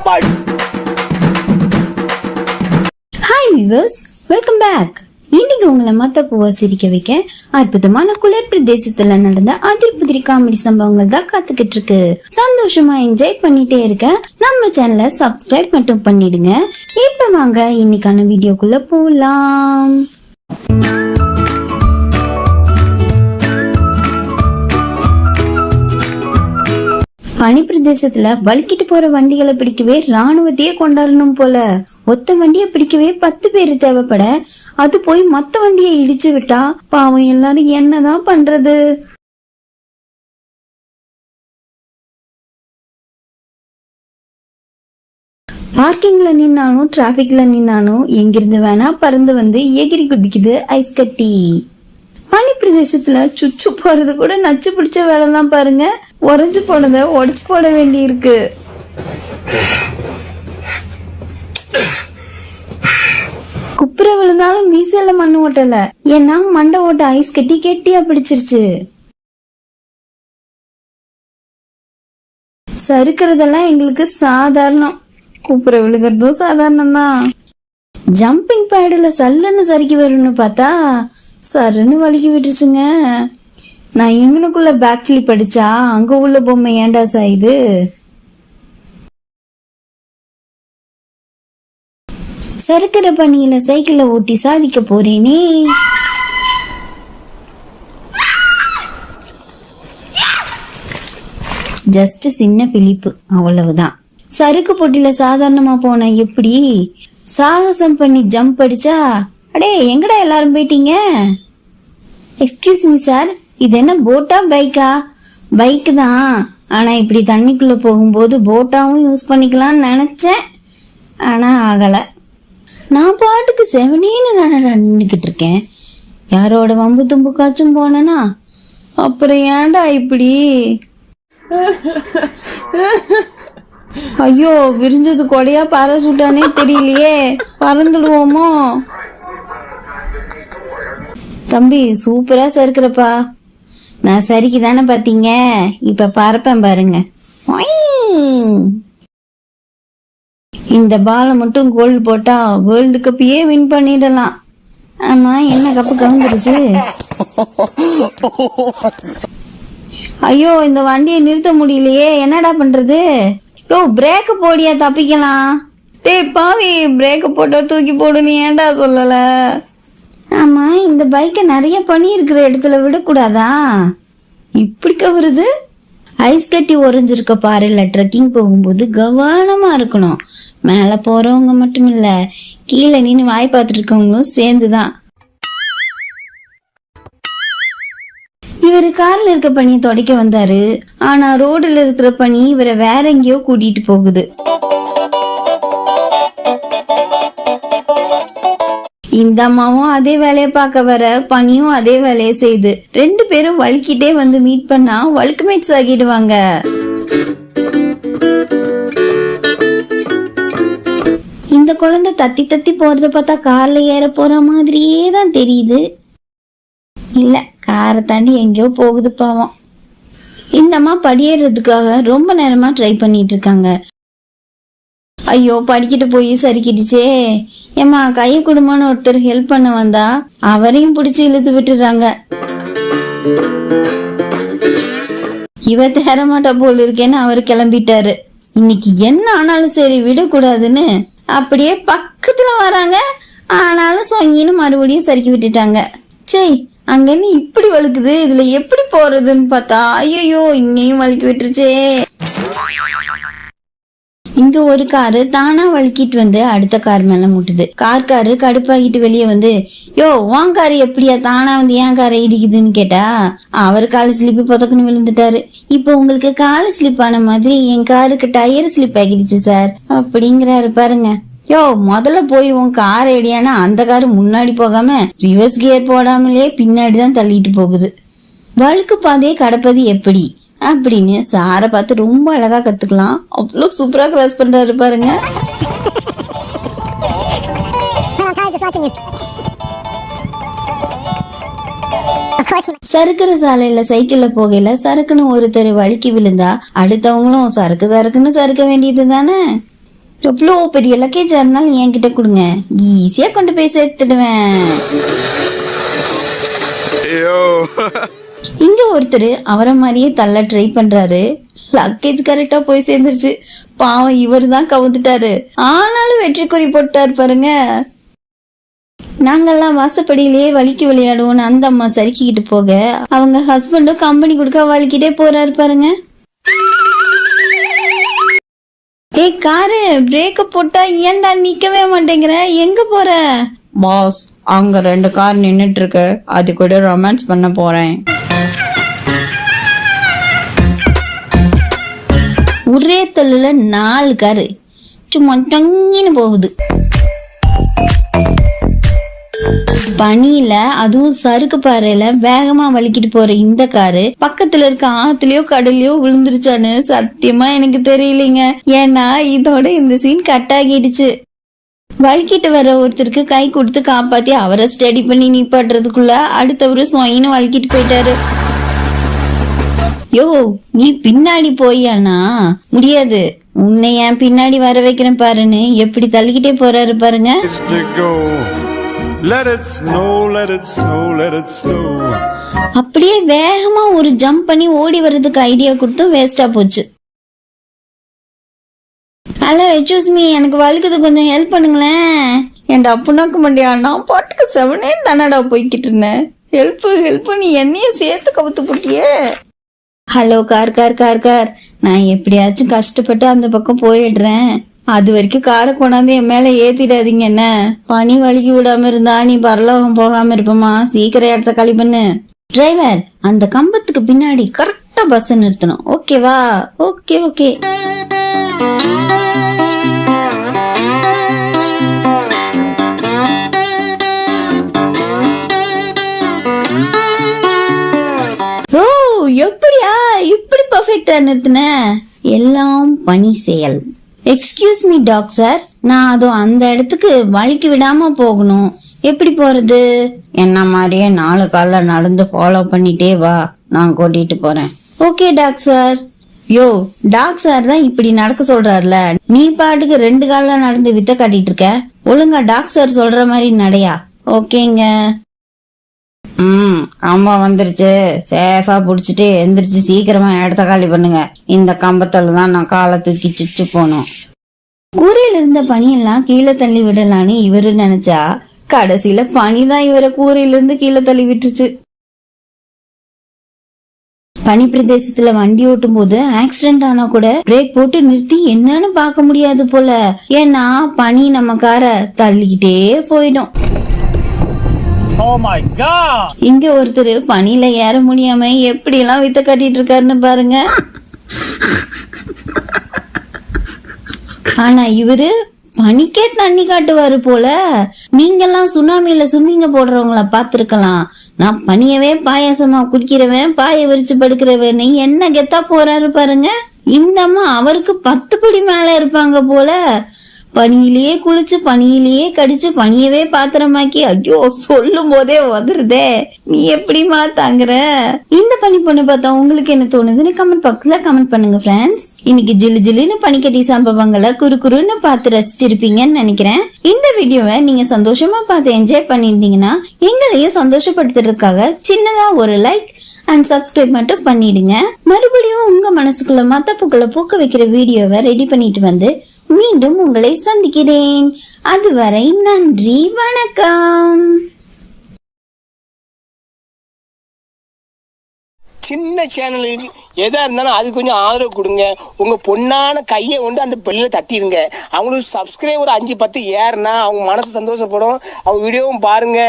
Hi viewers, welcome back. இன்னைக்கு உங்களை மத்தப்பூவா சிரிக்க வைக்க அற்புதமான குளிர் பிரதேசத்துல நடந்த அதிர்புதிரி காமெடி சம்பவங்கள் தான் காத்துக்கிட்டு இருக்கு. சந்தோஷமா என்ஜாய் பண்ணிட்டே இருக்க நம்ம சேனலை சப்ஸ்கிரைப் மட்டும் பண்ணிடுங்க. இப்ப வாங்க இன்னைக்கான வீடியோக்குள்ள போலாம். பனி பிரதேசத்துல வலிக்கிட்டு போற வண்டிகளை பிடிக்கவே ராணுவத்தையே கொண்டாடணும் போல. ஒத்த வண்டியை பிடிக்கவே 10 பேர் தேவைப்பட அது போய் மத்த வண்டியை இடிச்சு விட்டா பாவம் எல்லாரும் என்னதான் பண்றது? பார்க்கிங்ல நின்னாலும் டிராபிக்ல நின்னாலும் எங்கிருந்து வேணா பறந்து வந்து எகிரி குதிக்குது ஐஸ் கட்டி. பனி பிரதேசத்துல சுச்சு போறது கூட நச்சு பிடிச்ச வேலை தான் பாருங்க. உறைஞ்சு போனத உடைச்சு போட வேண்டி இருக்கு. குப்புற விழுந்தாலும் மீசையில மண்ணு ஓட்டல, ஏன்னா மண்டை ஓட்ட ஐஸ் கட்டி கெட்டியா பிடிச்சிருச்சு. சறுக்கிறதெல்லாம் எங்களுக்கு சாதாரணம், குப்புற விழுகிறதும் சாதாரணம் தான். ஜம்பிங் பேடுல சல்லுன்னு சறுக்கி வரும்னு பார்த்தா சருன்னு வலிக்கி விட்டுருச்சுங்க. நான் இங்கனுக்குள்ள பேக் ஃபிளிப் அடிச்சா அங்க உள்ள பொம்மை ஏண்டா சாயுது? சறுக்கிற பணியில சைக்கிள ஓட்டி சாதிக்க போறேனே. ஜஸ்ட் சின்ன பிலிப்பு, அவ்வளவுதான். சறுக்கு போட்டியில சாதாரணமா போன எப்படி சாகசம் பண்ணி ஜம்ப் அடிச்சா அடே எங்கடா எல்லாரும் போயிட்டீங்க? எக்ஸ்கியூஸ் மீ சார், இது என்ன போட்டா பைக்கா? பைக்கு தான், ஆனா இப்படி தண்ணிக்குள்ள போகும்போது போட்டாவும் யூஸ் பண்ணிக்கலாம்னு நினைச்சேன், ஆனா ஆகல. நான் பாட்டுக்கு செவனேன்னு தானடா நின்றுக்கிட்டு இருக்கேன். யாரோட வம்பு தும்புக்காச்சும் போனேனா அப்புறம் ஏன்டா இப்படி? ஐயோ, விரிஞ்சது கொடையா பாராசூட்டானே தெரியலையே, பறந்துடுவோமோ? தம்பி சூப்பரா சறுக்கிறப்பா. நான் சரிக்கு தானே பாத்தீங்க, இப்ப பறப்பேன் பாருங்க. இந்த பாலை மட்டும் கோல் போட்டா வேர்ல்டு கப்பையே வின் பண்ணிடலாம். ஆமா, என்ன கப்பு கவுந்துருச்சு? ஐயோ, இந்த வண்டியை நிறுத்த முடியலையே, என்னடா பண்றது? யோ, பிரேக் போடியா தப்பிக்கலாம். டேய் பாவி, பிரேக் போட்டா தூக்கி போடுன்னு ஏன்டா சொல்லல? ஆமா, இந்த பைக்கை நிறைய பனி இருக்கிற இடத்துல விடக்கூடாதா? இப்படி கவருது. ஐஸ் கட்டி உறைஞ்சிருக்க பாறையில ட்ரெக்கிங் போகும்போது கவனமா இருக்கணும். மேல போறவங்க மட்டும் இல்ல, கீழே நின்று வாய் பார்த்துட்டு இருக்கவங்களும் சேர்ந்துதான். இவரு கார்ல இருக்க பனியை துடைக்க வந்தாரு, ஆனா ரோடுல இருக்கிற பனி இவரை வேற எங்கேயோ கூட்டிட்டு போகுது. இந்த அம்மாவும் அதே வேலையை பார்க்க வர, பனியும் அதே வேலையை செய்து, 2 பேரும் வலிக்கிட்டே வந்து மீட் பண்ணா வழுக்குமேட்ஸ் ஆகிடுவாங்க. இந்த குழந்தை தத்தி தத்தி போறத பார்த்தா கார்ல ஏற போற மாதிரியே தான் தெரியுது. இல்ல, காரை தாண்டி எங்கேயோ போகுது பாவம். இந்த அம்மா படியேறதுக்காக ரொம்ப நேரமா ட்ரை பண்ணிட்டு இருக்காங்க. ஐயோ, படிக்கிட்டு போய் சரிக்கிடுச்சே. ஏமா, கைய குடும்பம்னு ஒருத்தர் ஹெல்ப் பண்ண வந்தா அவரையும் பிடிச்சி இழுத்து விட்டுறாங்க. இவ தேரமாட்டா போல் இருக்கேன்னு அவரு கிளம்பிட்டாரு. இன்னைக்கு என்ன ஆனாலும் சரி விடக்கூடாதுன்னு அப்படியே பக்கத்துல வராங்க, ஆனாலும் சொங்கின்னு மறுபடியும் சறுக்கி விட்டுட்டாங்க. சரி, அங்கன்னு இப்படி வழுக்குது, இதுல எப்படி போறதுன்னு பார்த்தா ஐயோ இங்கேயும் வழுக்கி விட்டுருச்சே. இங்க ஒரு காரு தானா வழுக்கிட்டு வந்து அடுத்த கார் மேல முட்டுது. காரு கடுப்பாகிட்டு வெளியே வந்து, யோ உன் காரு எப்படியா தானா வந்து ஏன் காரை இடிக்குதுன்னு கேட்டா அவர் கால ஸ்லிப்பு புதக்குன்னு விழுந்துட்டாரு. இப்போ உங்களுக்கு கால ஸ்லிப் ஆன மாதிரி என் காருக்கு டயர் ஸ்லிப் ஆகிடுச்சு சார் அப்படிங்கிறாரு பாருங்க. யோ, முதல்ல போய் உன் காரை எடியானா அந்த காரு முன்னாடி போகாம ரிவர்ஸ் கியர் போடாமலே பின்னாடிதான் தள்ளிட்டு போகுது. வழுக்கு பாதையை கடப்பது எப்படி அப்படின்னு சாரை பார்த்து ரொம்ப அழகா கத்துக்கலாம். அவ்வளோ சூப்பரா கிராஸ் பண்றாரு பாருங்க. சறுக்கிற சாலையில சைக்கிள்ல போகையில சறுக்குன்னு ஒருத்தர் வழுக்கி விழுந்தா அடுத்தவங்களும் சறுக்கு சறுக்குன்னு சறுக்க வேண்டியது தானே. எவ்வளோ பெரிய லக்கேஜா இருந்தாலும் என்கிட்ட கொடுங்க, ஈஸியா கொண்டு போய் சேர்த்துடுவேன். இங்க ஒருத்தர் அவரை மாதிரியே தள்ள ட்ரை பண்றாரு. லக்கேஜ் கரெக்டா போய் சேர்ந்துருச்சு. பாவம் இவரு தான் கவுந்துட்டாரு. ஆனாலும் வெற்றி குறி போட்டாரு பாருங்க. நாங்கெல்லாம் வாசப்படியிலேயே வலிக்கு விளையாடுவோம்னு அந்த அம்மா சறுக்கிக்கிட்டு போக அவங்க ஹஸ்பண்டும் கம்பெனி கொடுக்க வலிக்கிட்டே போறாரு பாருங்க. ஏய் காரு, பிரேக்க போட்டா ஏன்டா நிக்கவே மாட்டேங்கிற, எங்க போற? பாஸ், அங்க 2 கார் நின்னுட்டு இருக்கு, அது கூட ரொமான்ஸ் பண்ண போறேன். ஒரே தொல்லுல 4 காரு சும்மா டங்கின்னு போகுது. பனியில அதுவும் சறுக்கு பாறையில வேகமா வலிக்கிட்டு போற இந்த காரு பக்கத்துல இருக்க ஆத்துலயோ கடலையோ விழுந்துருச்சான்னு சத்தியமா எனக்கு தெரியலீங்க. ஏன்னா இதோட இந்த சீன் கட் ஆகிடுச்சு. வலிக்கிட்டு வர ஒருத்தருக்கு கை கொடுத்து காப்பாத்தி அவரை ஸ்டடி பண்ணி நிப்பாட்டுறதுக்குள்ள அடுத்தவரு சொயின்னு வலிக்கிட்டு போயிட்டாரு. யோ, நீ பின்னாடி போயானா? முடியாது, உன்னை ஏன் பின்னாடி வர வைக்கிறேன் பாருன்னு எப்படி தள்ளிக்கிட்டே போறாரு பாருங்க. Let it snow, let it snow, let it snow. அப்படியே வேகமா ஒரு ஜம்ப் பண்ணி ஓடி வர்றதுக்கு ஐடியா கொடுத்து வேஸ்டா போச்சு. ஹலோ எக்ஸ்கியூஸ் மீ, எனக்கு வலிக்குது, கொஞ்சம் ஹெல்ப் பண்ணுங்களேன். என்டா புண்ணாக்க மாட்டியா, நான் பாட்டுக்கு 7 தானடா போய்கிட்டு இருந்தேன். ஹெல்ப் நீ என்னையும் சேர்த்து கவுத்து போட்டியே. Hello car car car car, நான் எப்படியாச்சும் கஷ்டப்பட்டு அந்த பக்கம் போயிடுறேன். அது வரைக்கும் காரை கொண்டாந்து என் மேல ஏத்திடாதீங்க. என்ன பனி வலிக்கு விடாம இருந்தா நீ பரலோகம் போகாம இருப்பமா. சீக்கிரம் இடத்த காலி பண்ணு. டிரைவர், அந்த கம்பத்துக்கு பின்னாடி கரெக்டா பஸ் நிறுத்தணும், ஓகேவா? Okay okay. ஓ, எப்படியா இப்படி பர்ஃபெக்டா நிறுத்தின? எல்லாம் பனி செயல். எக்ஸ்கியூஸ் மீ டாக் சார், நான் அதுவும் அந்த இடத்துக்கு வலிக்கு விடாம போகணும், எப்படி போறது? என்ன மாதிரியே 4 கால்ல நடந்து ஃபாலோ பண்ணிட்டே வா, நான் கூட்டிட்டு போறேன். Okay doc sir. Yo, doc sir தான் இப்படி நடக்க சொல்றாருல, நீ பாட்டுக்கு 2 கால்ல நடந்து வித்த காட்டிட்டு இருக்க. ஒழுங்கா டாக் சார் சொல்ற மாதிரி நடையா. ஓகேங்க. அம்மா வந்துருச்சு, சேஃபா புடிச்சிட்டு எந்திரிச்சு சீக்கிரமா இடத்த காலி பண்ணுங்க. இந்த கம்பத்துல தான் நான் காலை தூக்கி சுச்சு போனோம். கூரையில இருந்த பனியெல்லாம் கீழே தள்ளி விடலான்னு இவரு நினைச்சா கடைசியில பனிதான் இவரை கூரையில இருந்து கீழே தள்ளி விட்டுருச்சு. பனி பிரதேசத்துல வண்டி ஓட்டும் போது ஆக்சிடென்ட் ஆனா கூட பிரேக் போட்டு நிறுத்தி என்னன்னு பார்க்க முடியாது போல. ஏன்னா பனி நம்ம காரை தள்ளிக்கிட்டே போயிடும். Oh my God! இங்க ஒருத்தர் பனியில ஏற முடியாம எப்படி எல்லாம் வித்த காட்டிட்டு இருக்காருன்னு பாருங்க. ஆனா இவரு பனிக்கே தண்ணி காட்டுவாரு போல. நீங்கெல்லாம் சுனாமியில சும்மிங்க போடுறவங்கள பாத்துருக்கலாம். நான் பனியவே பாயாசமா குடிக்கிறவன், பாய விரிச்சு படுக்கிறவன் என்ன கெத்தா போறாரு பாருங்க. இந்த அம்மா அவருக்கு 10 படி மேல இருப்பாங்க போல. பனியிலேயே குளிச்சு பனியிலேயே கடிச்சு பனியவே பாத்திரமாக்கி, ஐயோ சொல்லும் போதே உதறுதே. நீ எப்படிமா தாங்குற? இந்த பனி பொண்ணு பார்த்தா உங்களுக்கு என்ன தோணுதுன்னு கமெண்ட் பாக்ஸ்ல கமெண்ட் பண்ணுங்க ஃப்ரெண்ட்ஸ். இன்னைக்கு ஜில்லு ஜில்லுன்னு பனிக்கட்டி சம்பவங்களை குறுன்னு பார்த்து ரசிச்சிருப்பீங்கன்னு நினைக்கிறேன். இந்த வீடியோவை நீங்க சந்தோஷமா பார்த்து என்ஜாய் பண்ணிருந்தீங்கன்னா எங்களையும் சந்தோஷப்படுத்துறதுக்காக சின்னதா ஒரு லைக் அண்ட் சப்ஸ்கிரைப் மட்டும் பண்ணிடுங்க. மறுபடியும் உங்க மனசுக்குள்ள மத்தப்புக்குள்ள பூக்க வைக்கிற வீடியோவை ரெடி பண்ணிட்டு வந்து மீண்டும் உங்களை சந்திக்கிறேன். அதுவரை நன்றி, வணக்கம். சின்ன சேனலுக்கு எதா இருந்தாலும் அது கொஞ்சம் ஆதரவு கொடுங்க. உங்க பொண்ணான கையை கொண்டு அந்த பெல்லில் தட்டிடுங்க. அவங்களுக்கு சப்ஸ்கிரைபர் 5-10 ஏறுனா அவங்க மனசு சந்தோஷப்படும். அவங்க வீடியோவும் பாருங்க.